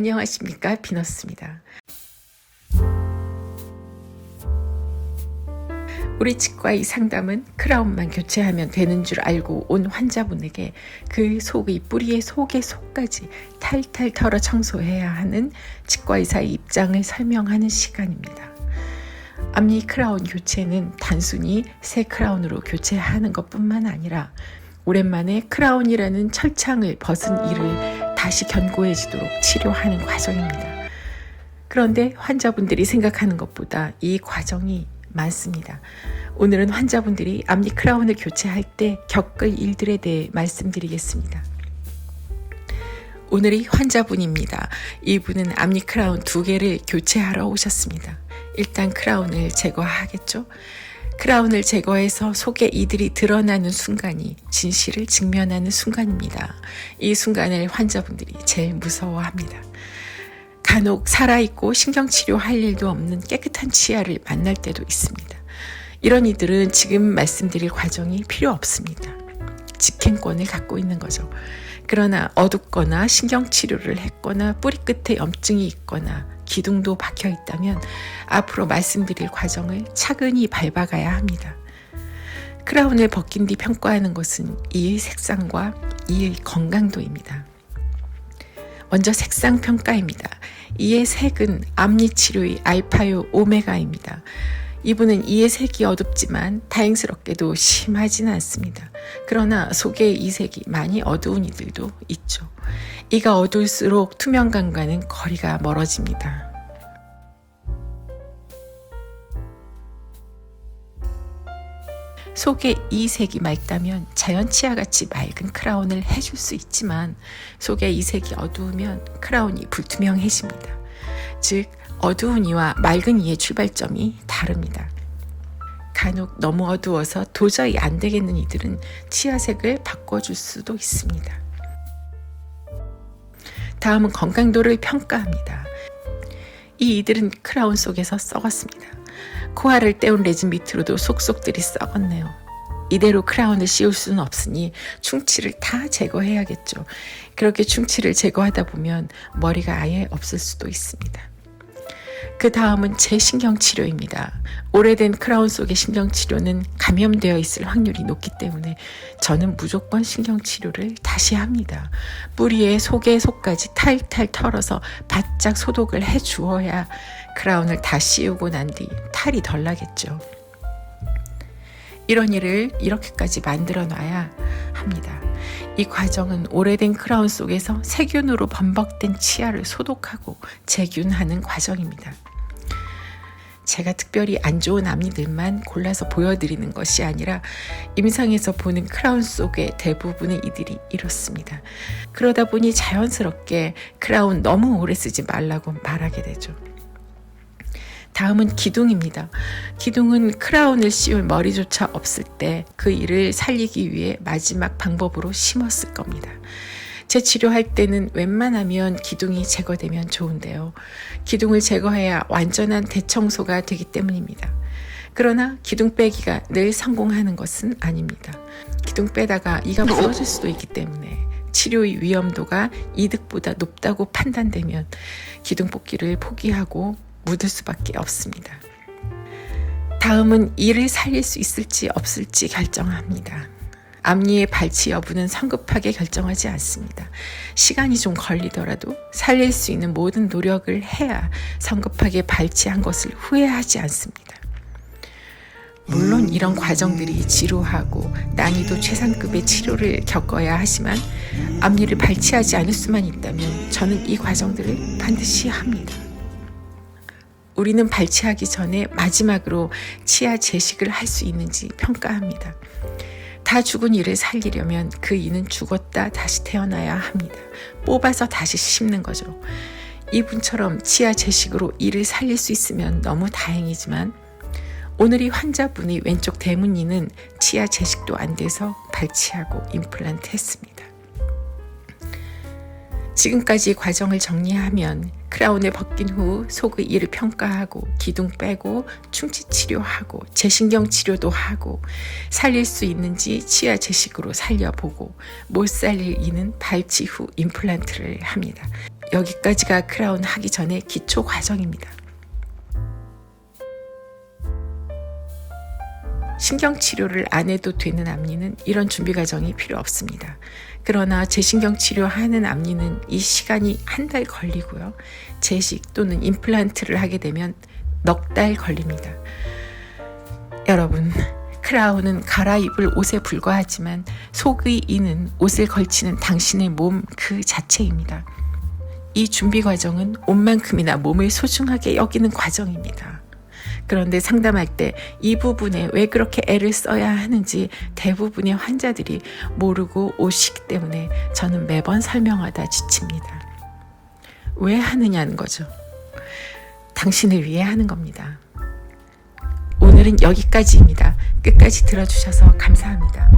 안녕하십니까, 비너스입니다. 우리 치과의 상담은 크라운만 교체하면 되는 줄 알고 온 환자분에게 그 속의 뿌리의 속의 속까지 탈탈 털어 청소해야 하는 치과의사의 입장을 설명하는 시간입니다. 앞니 크라운 교체는 단순히 새 크라운으로 교체하는 것뿐만 아니라 오랜만에 크라운이라는 철창을 벗은 이를 다시 견고해지도록 치료하는 과정입니다. 그런데 환자분들이 생각하는 것보다 이 과정이 많습니다. 오늘은 환자분들이 앞니 크라운을 교체할 때 겪을 일들에 대해 말씀드리겠습니다. 오늘이 환자분입니다. 이분은 앞니 크라운 2개를 교체하러 오셨습니다. 일단 크라운을 제거하겠죠. 크라운을 제거해서 속에 이들이 드러나는 순간이 진실을 직면하는 순간입니다. 이 순간을 환자분들이 제일 무서워합니다. 간혹 살아있고 신경치료할 일도 없는 깨끗한 치아를 만날 때도 있습니다. 이런 이들은 지금 말씀드릴 과정이 필요 없습니다. 직행권을 갖고 있는 거죠. 그러나 어둡거나 신경치료를 했거나 뿌리 끝에 염증이 있거나 기둥도 박혀 있다면 앞으로 말씀드릴 과정을 차근히 밟아가야 합니다. 크라운을 벗긴 뒤 평가하는 것은 이의 색상과 이의 건강도입니다. 먼저 색상 평가입니다. 이의 색은 앞니 치료의 알파요 오메가입니다. 이분은 이의 색이 어둡지만 다행스럽게도 심하지는 않습니다. 그러나 속에 이 색이 많이 어두운 이들도 있죠. 이가 어두울수록 투명감과는 거리가 멀어집니다. 속에 이 색이 맑다면 자연 치아같이 맑은 크라운을 해줄 수 있지만 속에 이 색이 어두우면 크라운이 불투명해집니다. 즉 어두운 이와 맑은 이의 출발점이 다릅니다. 간혹 너무 어두워서 도저히 안 되겠는 이들은 치아색을 바꿔줄 수도 있습니다. 다음은 건강도를 평가합니다. 이 이들은 크라운 속에서 썩었습니다. 코알을 떼운 레진 밑으로도 속속들이 썩었네요. 이대로 크라운을 씌울 수는 없으니 충치를 다 제거해야겠죠. 그렇게 충치를 제거하다 보면 머리가 아예 없을 수도 있습니다. 그 다음은 재신경치료입니다. 오래된 크라운 속의 신경치료는 감염되어 있을 확률이 높기 때문에 저는 무조건 신경치료를 다시 합니다. 뿌리의 속의 속까지 탈탈 털어서 바짝 소독을 해주어야 크라운을 다 씌우고 난 뒤 탈이 덜 나겠죠. 이런 일을 이렇게까지 만들어 놔야 합니다. 이 과정은 오래된 크라운 속에서 세균으로 범벅된 치아를 소독하고 재균하는 과정입니다. 제가 특별히 안 좋은 앞니들만 골라서 보여드리는 것이 아니라 임상에서 보는 크라운 속의 대부분의 이들이 이렇습니다. 그러다 보니 자연스럽게 크라운 너무 오래 쓰지 말라고 말하게 되죠. 다음은 기둥입니다. 기둥은 크라운을 씌울 머리조차 없을 때 그 일을 살리기 위해 마지막 방법으로 심었을 겁니다. 재치료할 때는 웬만하면 기둥이 제거되면 좋은데요. 기둥을 제거해야 완전한 대청소가 되기 때문입니다. 그러나 기둥 빼기가 늘 성공하는 것은 아닙니다. 기둥 빼다가 이가 부러질 수도 있기 때문에 치료의 위험도가 이득보다 높다고 판단되면 기둥 뽑기를 포기하고 묻을 수밖에 없습니다. 다음은 이를 살릴 수 있을지 없을지 결정합니다. 앞니의 발치 여부는 성급하게 결정하지 않습니다. 시간이 좀 걸리더라도 살릴 수 있는 모든 노력을 해야 성급하게 발치한 것을 후회하지 않습니다. 물론 이런 과정들이 지루하고 난이도 최상급의 치료를 겪어야 하지만 앞니를 발치하지 않을 수만 있다면 저는 이 과정들을 반드시 합니다. 우리는 발치하기 전에 마지막으로 치아 재식을 할 수 있는지 평가합니다. 다 죽은 이를 살리려면 그 이는 죽었다 다시 태어나야 합니다. 뽑아서 다시 심는 거죠. 이분처럼 치아 재식으로 이를 살릴 수 있으면 너무 다행이지만 오늘 이 환자분의 왼쪽 대문이는 치아 재식도 안 돼서 발치하고 임플란트 했습니다. 지금까지 과정을 정리하면 크라운을 벗긴 후 속의 이를 평가하고 기둥 빼고 충치 치료하고 재신경 치료도 하고 살릴 수 있는지 치아 재식으로 살려보고 못 살릴 이는 발치 후 임플란트를 합니다. 여기까지가 크라운 하기 전에 기초 과정입니다. 신경치료를 안 해도 되는 앞니는 이런 준비 과정이 필요 없습니다. 그러나 재신경치료 하는 앞니는 이 시간이 한 달 걸리고요. 재식 또는 임플란트를 하게 되면 넉 달 걸립니다. 여러분, 크라운은 갈아입을 옷에 불과하지만 속의 이는 옷을 걸치는 당신의 몸 그 자체입니다. 이 준비 과정은 옷만큼이나 몸을 소중하게 여기는 과정입니다. 그런데 상담할 때 이 부분에 왜 그렇게 애를 써야 하는지 대부분의 환자들이 모르고 오시기 때문에 저는 매번 설명하다 지칩니다. 왜 하느냐는 거죠. 당신을 위해 하는 겁니다. 오늘은 여기까지입니다. 끝까지 들어주셔서 감사합니다.